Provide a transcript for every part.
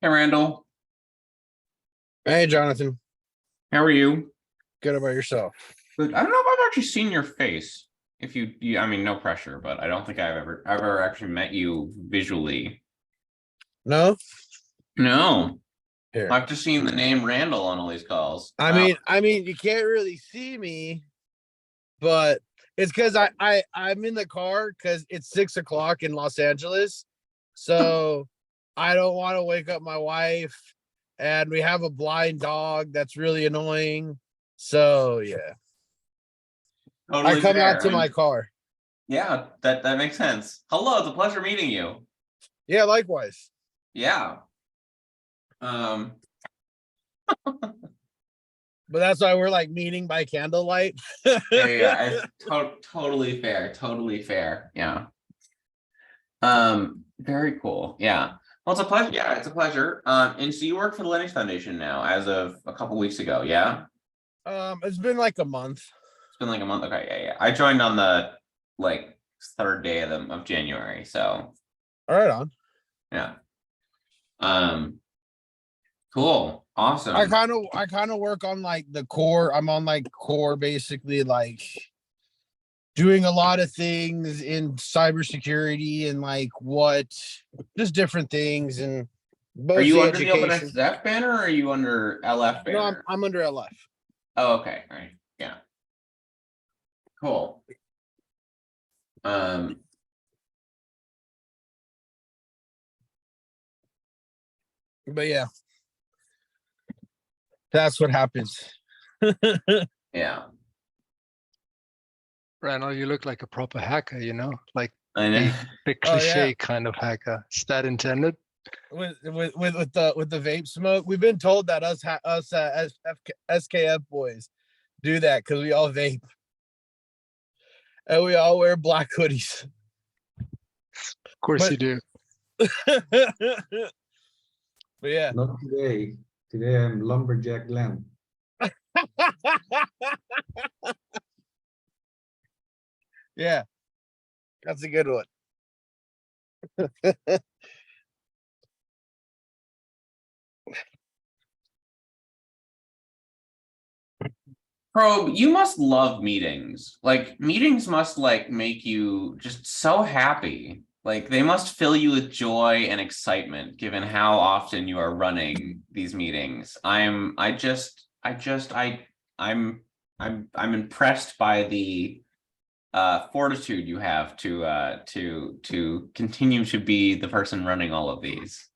Hey Randall, Hey, Jonathan. how are you? Good about yourself? Good. I don't know if I've actually seen your face. If I mean, no pressure, but I don't think I've ever actually met you visually. No? No, Here. I've just seen the name Randall on all these calls. I mean, you can't really see me, but it's because I'm in the car because it's 6 o'clock in Los Angeles. So I don't want to wake up my wife, and we have a blind dog that's really annoying. So yeah. I Totally come out fair. I to my mean, car. yeah, that makes sense. Hello, it's a pleasure meeting you. Yeah, likewise. Yeah. Um. But that's why we're like meeting by candlelight. Yeah. It's totally fair. Totally fair. Yeah. Very cool. Yeah. Well, it's a pleasure. Yeah, it's a pleasure. And so you work for the Linux Foundation now, as of a couple weeks ago. Yeah. It's been like a month. It's been like a month. Okay, yeah. I joined on the like third day of January. So All right on. yeah. Um, cool. I Awesome. kind of I kind of work on like the core. I'm on like core basically like doing a lot of things in cybersecurity and like what just different things and Are you mostly under the education. OpenSF banner or are you under LF No, I'm banner? I'm under LF. Oh, okay. All right. Yeah. Cool. Um, But yeah, that's what happens. yeah. Randall, you look like a proper hacker, like I know. the Oh yeah. cliche kind of hacker. Is that intended? With the vape smoke, we've been told that SKF boys do that because we all vape and we all wear black hoodies. Of course But you do. but yeah. Not today. Today I'm lumberjack Glenn. Yeah, that's a good one. Probe, you must love meetings. Like meetings must like make you just so happy. Like they must fill you with joy and excitement given how often you are running these meetings. I'm impressed by the fortitude you have to continue to be the person running all of these.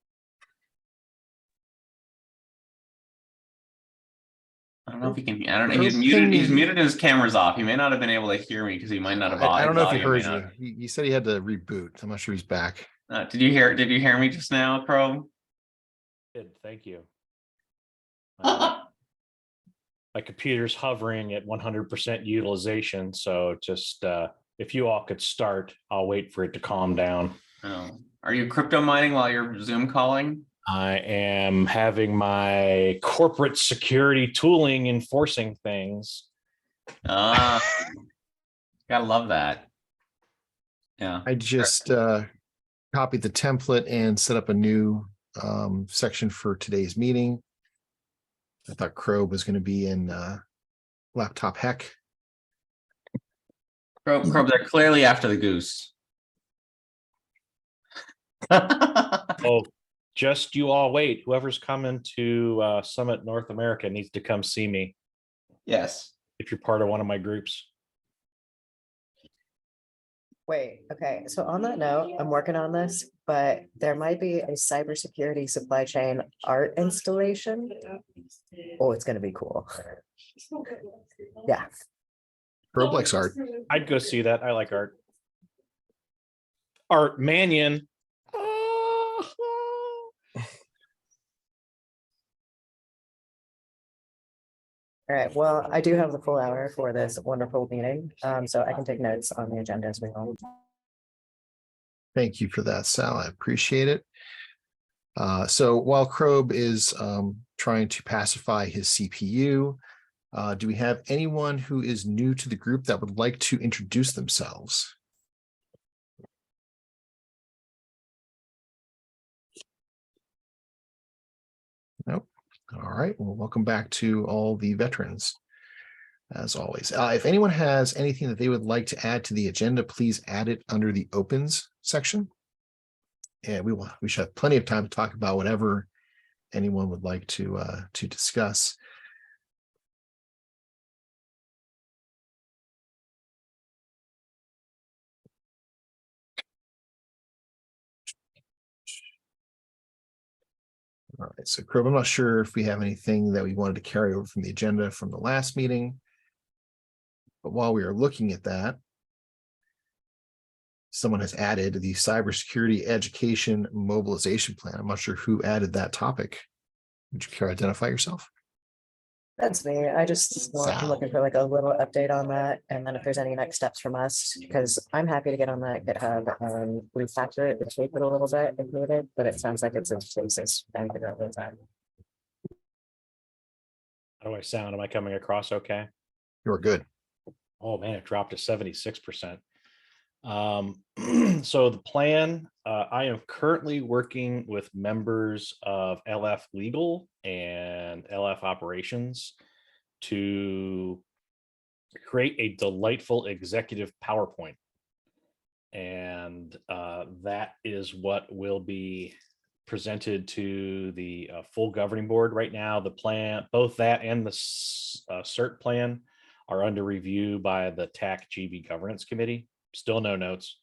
I don't know if he can. I don't know. He's muted. He's muted. His camera's off. He may not have been able to hear me because he might not have. I don't His know if he audio may heard not. you. He said he had to reboot. I'm not sure he's back. Did you hear? Did you hear me just now, Crow? Good, thank you. My computer's hovering at 100% utilization, so just if you all could start, I'll wait for it to calm down. Oh, are you crypto mining while you're Zoom calling? I am having my corporate security tooling enforcing things. Ah, gotta love that. Yeah. I just copied the template and set up a new section for today's meeting. I thought Crow was going to be in laptop heck. Crow, they're clearly after the goose. Oh, just you all wait. Whoever's coming to Summit North America needs to come see me Yes. if you're part of one of my groups. Wait, okay. So on that note, I'm working on this, but there might be a cybersecurity supply chain art installation. Oh, it's gonna be cool. Yeah. Crow likes art. I'd go see that. I like art. Art Mannion. All right. Well, I do have the full hour for this wonderful meeting. So I can take notes on the agenda as we go. Thank you for that, Sal. I appreciate it. So while Crobe is trying to pacify his CPU, do we have anyone who is new to the group that would like to introduce themselves? Nope. All right. Well, welcome back to all the veterans, as always. If anyone has anything that they would like to add to the agenda, please add it under the opens section. And we should have plenty of time to talk about whatever anyone would like to discuss. All right, so Crow, I'm not sure if we have anything that we wanted to carry over from the agenda from the last meeting. But while we are looking at that, someone has added the cybersecurity education mobilization plan. I'm not sure who added that topic. Would you care to identify yourself? That's me. I just want, I'm looking for like a little update on that. And then if there's any next steps from us, because I'm happy to get on that GitHub and refactor it, shape it a little bit if needed, but it sounds like it's in stasis and figure out what's that. How do I sound? Am I coming across okay? You're good. Oh man, it dropped to 76%. So the plan, I am currently working with members of LF Legal and LF Operations to create a delightful executive PowerPoint. And that is what will be presented to the full governing board right now. The plan, both that and the CERT plan are under review by the TAC GB Governance Committee. Still no notes.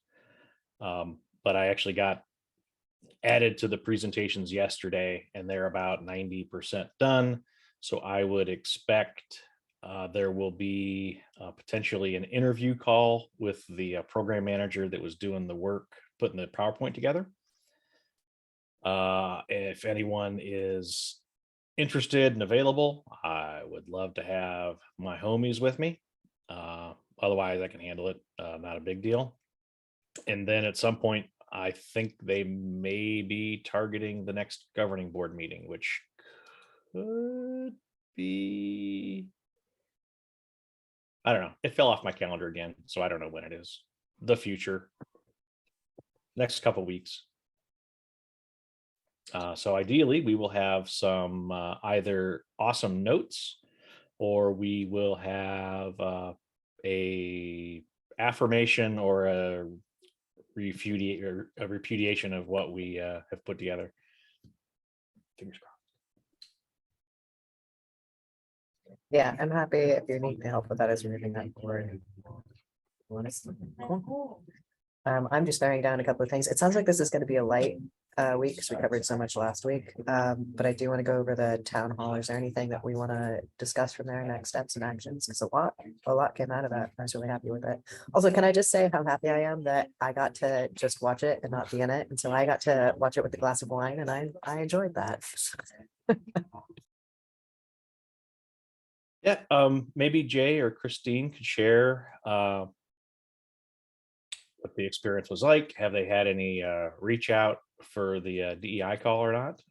But I actually got added to the presentations yesterday and they're about 90% done. So I would expect there will be potentially an interview call with the program manager that was doing the work, putting the PowerPoint together. If anyone is interested and available, I would love to have my homies with me. Otherwise, I can handle it. Not a big deal. And then at some point, I think they may be targeting the next governing board meeting, which could be, I don't know. It fell off my calendar again, so I don't know when it is. The future, next couple weeks. So ideally, we will have some either awesome notes, or we will have a affirmation or a repudiation of what we have put together. Fingers crossed. Yeah, I'm happy if you need help with that as we're moving that forward. Cool. I'm just narrowing down a couple of things. It sounds like this is going to be a light week because we covered so much last week. But I do want to go over the town hall. Is there anything that we want to discuss from there, next steps and actions? Because a lot came out of that. I was really happy with it. Also, can I just say how happy I am that I got to just watch it and not be in it. And so I got to watch it with a glass of wine and I enjoyed that. Yeah, maybe Jay or Christine could share what the experience was like. Have they had any reach out for the DEI call or not?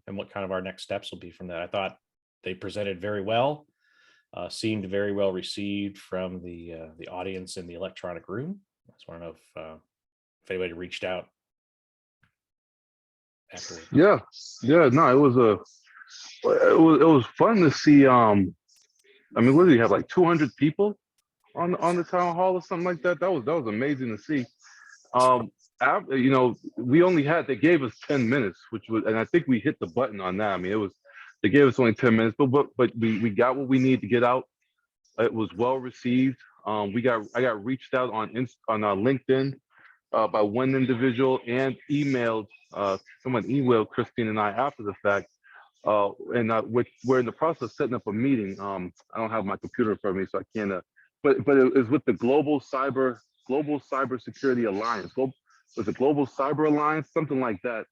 And what kind of our next steps will be from that? I thought they presented very well, seemed very well received from the audience in the electronic room. I just want to know if anybody reached out afterwards. Yeah, no, it was fun to see. I mean, what did you have, like 200 people on the town hall or something like that? That was amazing to see. You know, they gave us 10 minutes, which was, and I think we hit the button on that. I mean, they gave us only 10 minutes, but we got what we need to get out. It was well received. I got reached out on LinkedIn by one individual and someone emailed Christine and I after the fact. We're in the process of setting up a meeting. I don't have my computer in front of me, so I can't. But it was with the Global Cybersecurity Alliance. Was it Global Cyber Alliance, something like that?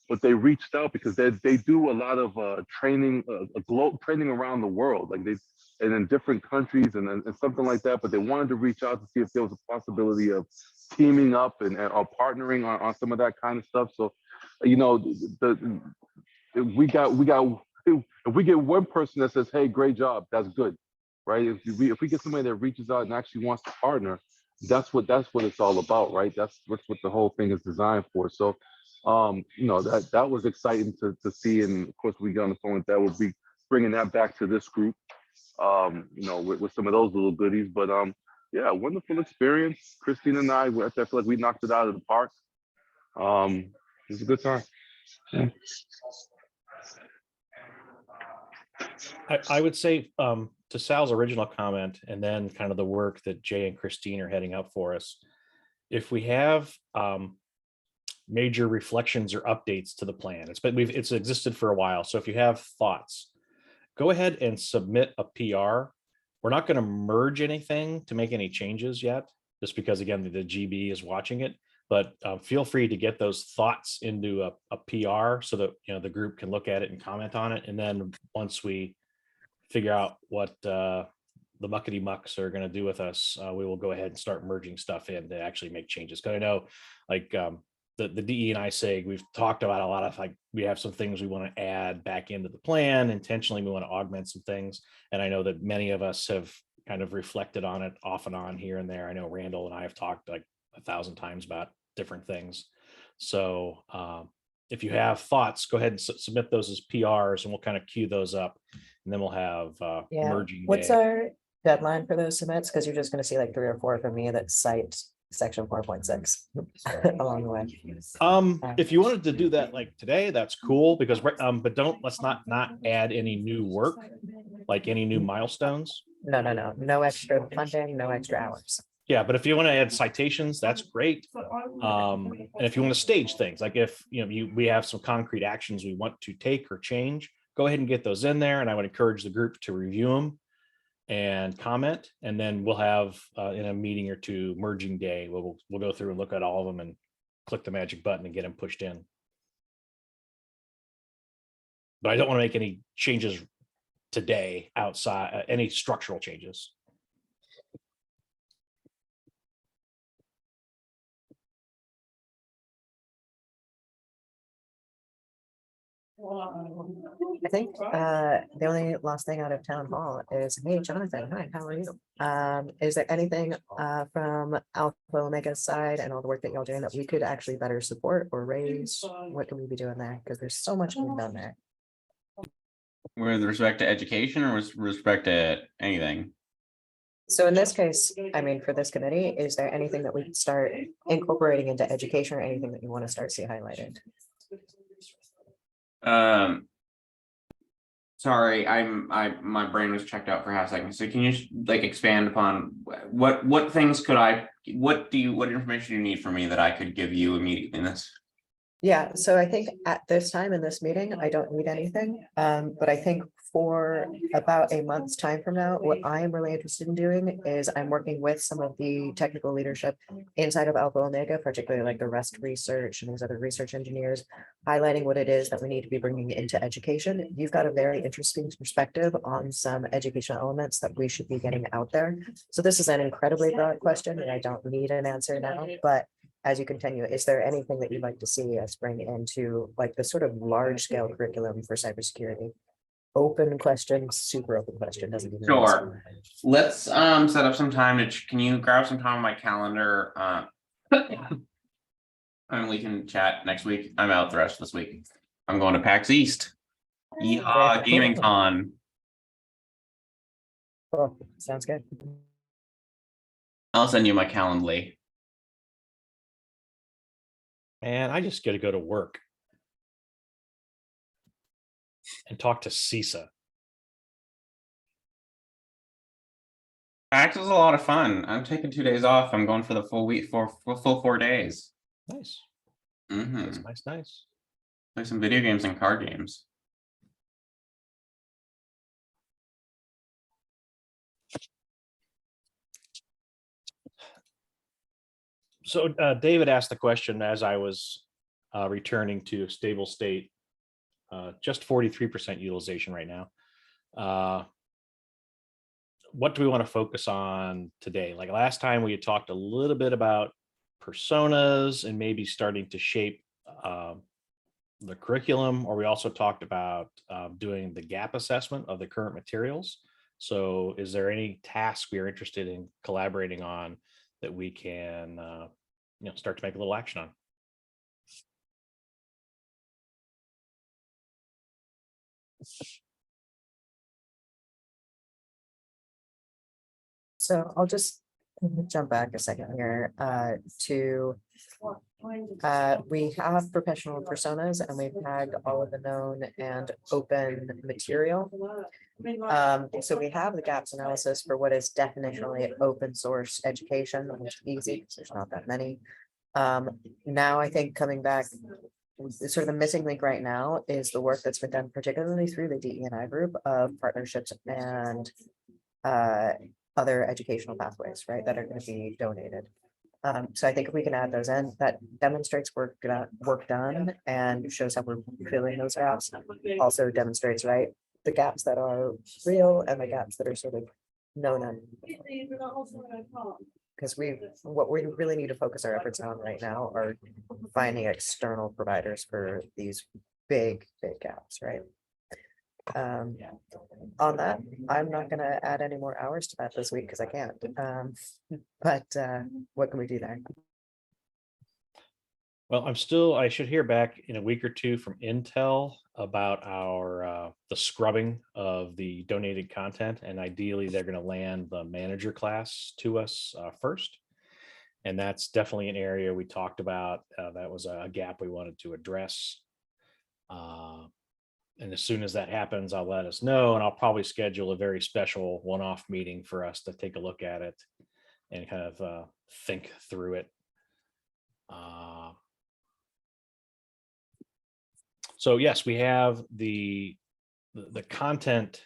But they reached out because they do a lot of training, training around the world, and in different countries and something like that. But they wanted to reach out to see if there was a possibility of teaming up and or partnering on some of that kind of stuff. So, you know, if we get one person that says, "Hey, great job," that's good, right? If we get somebody that reaches out and actually wants to partner, that's what it's all about, right? That's what the whole thing is designed for. So That was exciting to see. And of course, we get on the phone with that. We'll be bringing that back to this group, with some of those little goodies. But yeah, wonderful experience. Christine and I feel like we knocked it out of the park. It was a good time. Yeah. I would say to Sal's original comment, and then kind of the work that Jay and Christine are heading up for us, if we have major reflections or updates to the plan, it's existed for a while. So if you have thoughts, go ahead and submit a PR. We're not going to merge anything to make any changes yet, just because again the GB is watching it. But feel free to get those thoughts into a PR so that the group can look at it and comment on it. And then once we figure out what the muckety mucks are going to do with us, we will go ahead and start merging stuff in to actually make changes. Because I know, like the DE and I SIG, we've talked about a lot of, like, we have some things we want to add back into the plan. Intentionally, we want to augment some things. And I know that many of us have kind of reflected on it off and on here and there. I know Randall and I have talked like 1,000 times about different things. So if you have thoughts, go ahead and submit those as PRs, and we'll kind of queue those up. And then we'll have merging What's day. our deadline for those submits? Because you're just going to see like 3 or 4 from me that cite section 4.6 along the way. If you wanted to do that like today, that's cool, because but let's not add any new work, like any new milestones. No extra funding, no extra hours. Yeah, but if you want to add citations, that's great. And if you want to stage things, like if we have some concrete actions we want to take or change, go ahead and get those in there. And I would encourage the group to review them and comment. And then we'll have in a meeting or two merging day, we'll go through and look at all of them and click the magic button and get them pushed in. But I don't want to make any changes today outside any structural changes. I think the only last thing out of town hall is, hey, Jonathan, hi, how are you? Is there anything from Alpha Omega's side and all the work that y'all doing that we could actually better support or raise? What can we be doing there? Because there's so much being done there. With respect to education or with respect to anything? So in this case, I mean, for this committee, is there anything that we can start incorporating into education or anything that you want to start see highlighted? Sorry, my brain was checked out for half a second. So can you like expand upon what things could what information do you need from me that I could give you immediately in this? Yeah, so I think at this time in this meeting, I don't need anything. But I think for about a month's time from now, what I am really interested in doing is I'm working with some of the technical leadership inside of Alpha Omega, particularly like the REST research and these other research engineers, highlighting what it is that we need to be bringing into education. You've got a very interesting perspective on some educational elements that we should be getting out there. So this is an incredibly broad question and I don't need an answer now, but as you continue, is there anything that you'd like to see us bring into like the sort of large scale curriculum for cybersecurity? Open question, super open question, doesn't even. Sure. Let's set up some time can you grab some time on my calendar? And we can chat next week. I'm out the rest of this week. I'm going to PAX East. Yeehaw, Gaming Con. Cool. Sounds good. I'll send you my Calendly. Man, I just got to go to work and talk to CISA. PAX is a lot of fun. I'm taking 2 days off. I'm going for the full week for full 4 days. Nice. Mm-hmm. That's nice. Play some video games and card games. So David asked the question as I was returning to a stable state, just 43% utilization right now. What do we want to focus on today? Like last time we had talked a little bit about personas and maybe starting to shape the curriculum, or we also talked about doing the gap assessment of the current materials. So is there any task we are interested in collaborating on that we can start to make a little action on? So I'll just jump back a second here to we have professional personas and we've tagged all of the known and open material. So we have the gaps analysis for what is definitionally open source education, which is easy because there's not that many. Now I think coming back, sort of the missing link right now is the work that's been done particularly through the DE&I group of partnerships and other educational pathways, right, that are going to be donated. So I think if we can add those in, that demonstrates work done and shows how we're filling those gaps. Also demonstrates, right, the gaps that are real and the gaps that are sort of known. Because what we really need to focus our efforts on right now are finding external providers for these big gaps, right? On that, I'm not gonna add any more hours to that this week because I can't. But what can we do there? Well, I should hear back in a week or two from Intel about our the scrubbing of the donated content, and ideally they're going to land the manager class to us first. And that's definitely an area we talked about. That was a gap we wanted to address. And as soon as that happens, I'll let us know, and I'll probably schedule a very special one-off meeting for us to take a look at it and kind of think through it. So yes, we have the content,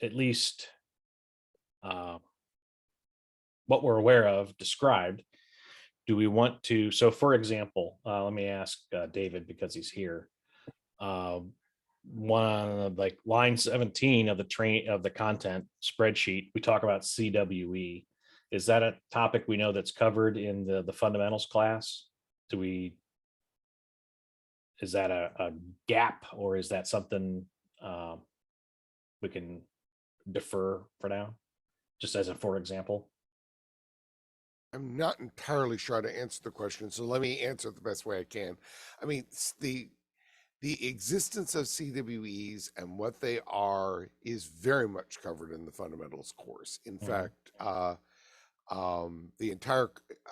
at least what we're aware of described. Do we want to, so for example, let me ask David because he's here. One of like line 17 of the content spreadsheet, we talk about CWE. Is that a topic we know that's covered in the fundamentals class? Is that a gap, or is that something we can defer for now, just as a for example? I'm not entirely sure how to answer the question, so let me answer it the best way I can. I mean, the existence of CWEs and what they are is very much covered in the fundamentals course. In fact, the entire,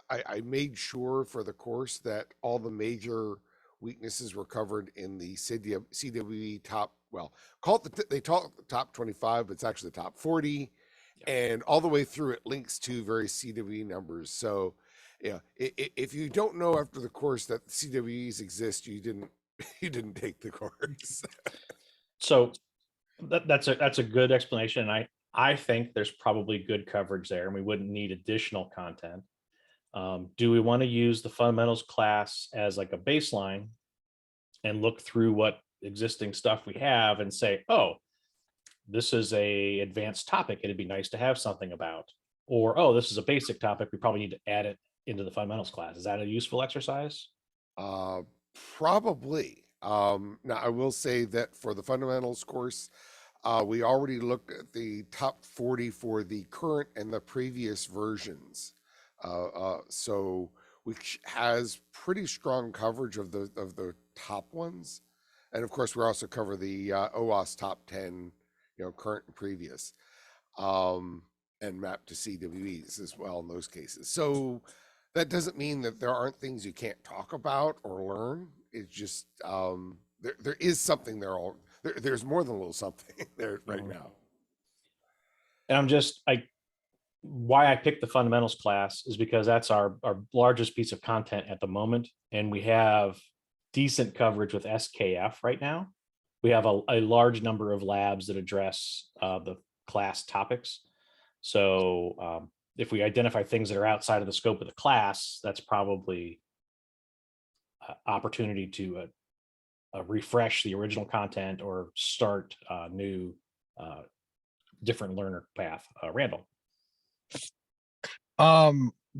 I made sure for the course that all the major weaknesses were covered in the CWE top, well, they talk the top 25, but it's actually the top 40. And all the way through it links to various CWE numbers. So, yeah, if you don't know after the course that CWEs exist, you didn't take the course. So that's a good explanation. I think there's probably good coverage there, and we wouldn't need additional content. Do we want to use the fundamentals class as like a baseline and look through what existing stuff we have and say, oh, this is a advanced topic, it'd be nice to have something about, or, oh, this is a basic topic, we probably need to add it into the fundamentals class. Is that a useful exercise? Probably. Now I will say that for the fundamentals course, we already looked at the top 40 for the current and the previous versions. So which has pretty strong coverage of the top ones. And of course, we also cover the OWASP top 10, current and previous, and map to CWEs as well in those cases. So that doesn't mean that there aren't things you can't talk about or learn. It's just there is something there. There's more than a little something there right now. And why I picked the fundamentals class is because that's our largest piece of content at the moment, and we have decent coverage with SKF right now. We have a large number of labs that address the class topics. So if we identify things that are outside of the scope of the class, that's probably opportunity to refresh the original content or start a new different learner path. Randall.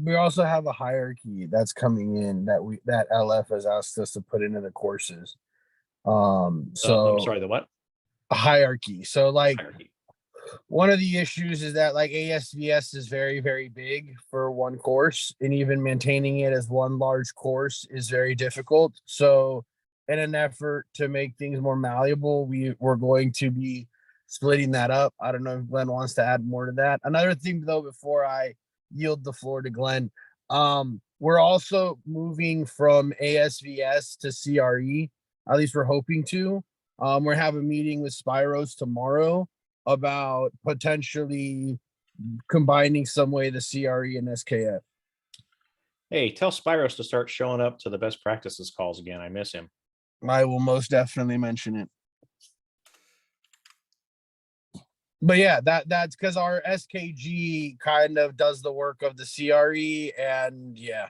We also have a hierarchy that's coming in that LF has asked us to put into the courses. I'm sorry, the what? A hierarchy. So like Hierarchy. one of the issues is that like ASVS is very, very big for one course, and even maintaining it as one large course is very difficult. So in an effort to make things more malleable, we're going to be splitting that up. I don't know if Glenn wants to add more to that. Another thing though, before I yield the floor to Glenn, we're also moving from ASVS to CRE. At least we're hoping to. We're having a meeting with Spyros tomorrow about potentially combining some way the CRE and SKF. Hey, tell Spyros to start showing up to the best practices calls again. I miss him. I will most definitely mention it. But yeah, that's because our SKG kind of does the work of the CRE, and yeah.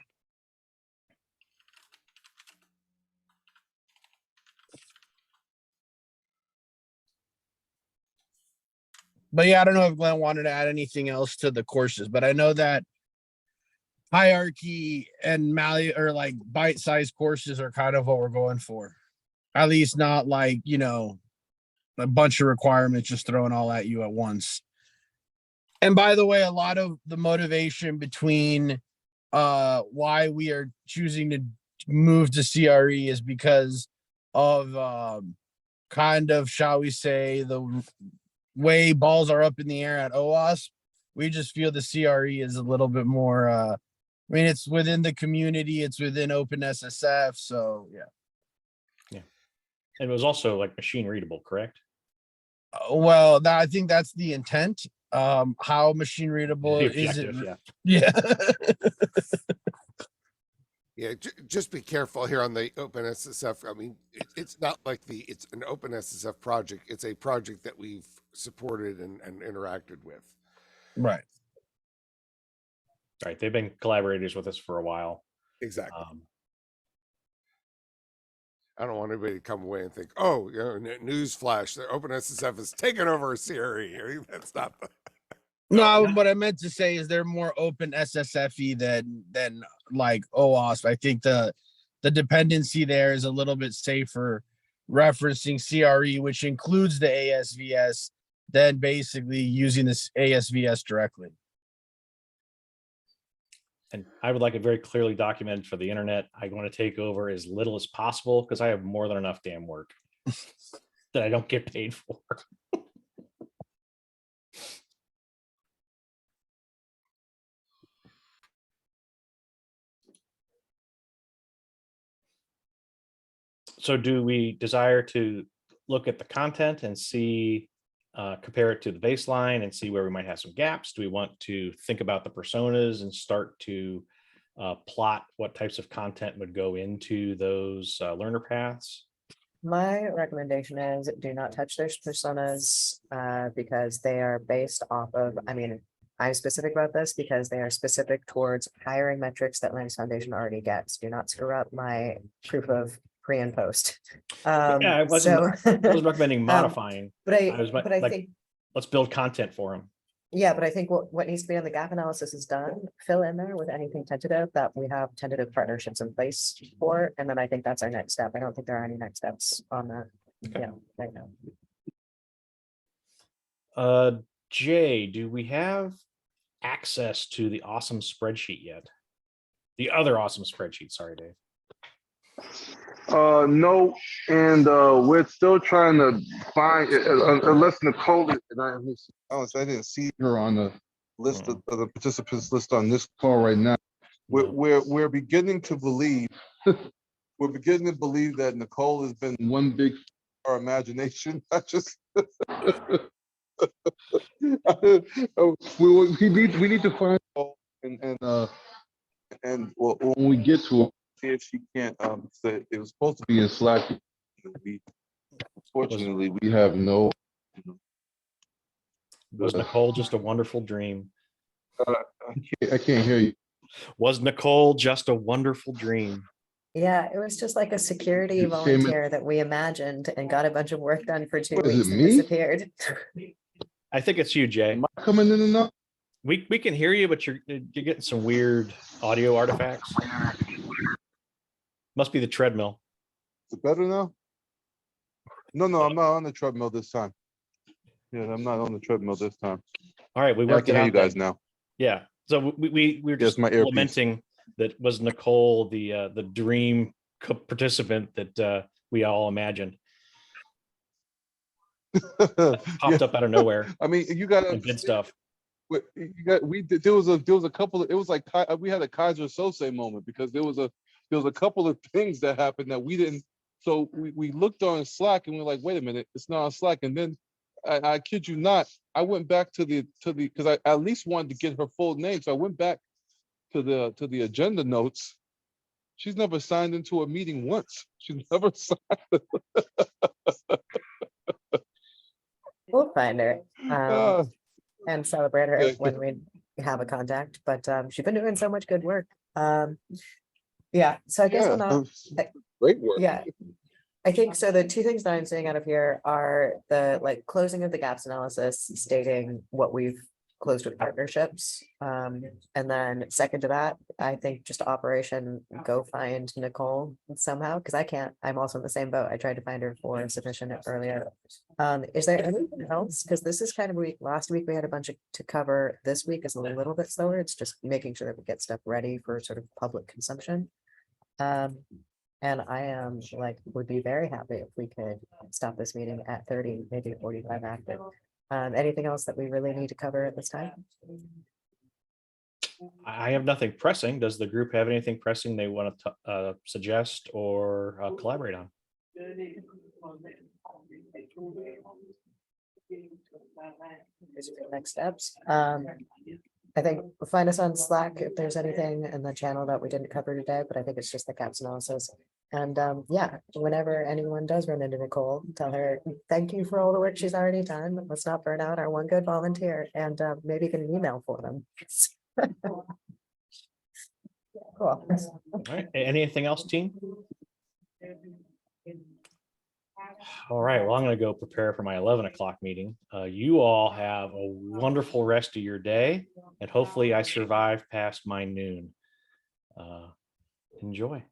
But yeah, I don't know if Glenn wanted to add anything else to the courses, but I know that hierarchy and or like bite-sized courses are kind of what we're going for. At least not like, a bunch of requirements just thrown all at you at once. And by the way, a lot of the motivation between why we are choosing to move to CRE is because of kind of, shall we say, the way balls are up in the air at OWASP. We just feel the CRE is a little bit more it's within the community, it's within OpenSSF, so yeah. And it was also like machine readable, correct? Well, I think that's the intent. How machine readable The is it? objective, Yeah. Yeah, just be careful here on the OpenSSF. I mean, it's not like it's an OpenSSF project. It's a project that we've supported and interacted with. Right. Right. They've been collaborators with us for a while. Exactly. I don't want anybody to come away and think, oh, news flash, the OpenSSF has taken over CRE. That's not the... No, what I meant to say is they're more open SSFE than like OWASP. I think the dependency there is a little bit safer, referencing CRE, which includes the ASVS, than basically using this ASVS directly. And I would like it very clearly documented for the internet. I want to take over as little as possible because I have more than enough damn work that I don't get paid for. So do we desire to look at the content and see, compare it to the baseline and see where we might have some gaps? Do we want to think about the personas and start to plot what types of content would go into those learner paths? My recommendation is do not touch those personas because they are based off of, I'm specific about this because they are specific towards hiring metrics that Linux Foundation already gets. Do not screw up my proof of pre and post. Yeah, I wasn't recommending modifying. But I like, think let's build content for them. Yeah, but I think what needs to be on the gap analysis is done. Fill in there with anything tentative that we have tentative partnerships in place for, and then I think that's our next step. I don't think there are any next steps on that. Okay. Yeah, right now. Jay, do we have access to the awesome spreadsheet yet? The other awesome spreadsheet, sorry, Dave. No, and we're still trying to find, unless Nicole, I didn't see her on the list of the participants list on this call right now. We're beginning to believe, that Nicole has been one big our imagination. I just we need to find and when we get to it, see if she can't. It was supposed to be in Slack. Unfortunately, we have no. Was Nicole just a wonderful dream? I can't hear you. Was Nicole just a wonderful dream? Yeah, it was just like a security volunteer that we imagined and got a bunch of work done for 2 What, is weeks it and me? disappeared. I think it's you, Jay. Am I coming in enough? We can hear you, but you're getting some weird audio artifacts. Must be the treadmill. Is it better now? No, I'm not on the treadmill this time. Yeah, I'm not on the treadmill this time. All right, we Yeah, I worked can it hear out you guys then. now. Yeah. So we were just my earpiece. lamenting that was Nicole the dream participant that we all imagined. Yeah. Popped up out of nowhere I mean, you got and did stuff. You got we did, there was a couple of, it was like we had a Kaiser Sose moment because there was a couple of things that happened that we didn't. So we looked on Slack and we were like, wait a minute, it's not on Slack. And then I kid you not, I went back to the because I at least wanted to get her full name. So I went back to the agenda notes. She's never signed into a meeting once. She's never signed. We'll find her Ah, and celebrate her yeah, when we have a contact, but she's been doing so much good work. Yeah, so I guess yeah, on that, great work. yeah. I think so. The two things that I'm seeing out of here are the like closing of the gaps analysis, stating what we've closed with partnerships. And then second to that, I think just operation, go find Nicole somehow, because I can't, I'm also in the same boat. I tried to find her for submission earlier. Is there anything else? Because this is kind of week. Last week we had a bunch to cover. This week is a little bit slower. It's just making sure that we get stuff ready for sort of public consumption. And I am like, would be very happy if we could stop this meeting at 30, maybe 45 active. Anything else that we really need to cover at this time? I have nothing pressing. Does the group have anything pressing they want to suggest or collaborate on? Next steps. I think find us on Slack if there's anything in the channel that we didn't cover today, but I think it's just the caps analysis. And yeah, whenever anyone does run into Nicole, tell her thank you for all the work she's already done. Let's not burn out our one good volunteer, and maybe get an email for them. Cool. All right. Anything else, team? All right. Well, I'm going to go prepare for my 11 o'clock meeting. You all have a wonderful rest of your day, and hopefully I survive past my noon. Enjoy.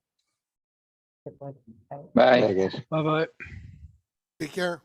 Bye. Bye, guys. Bye-bye. Take care.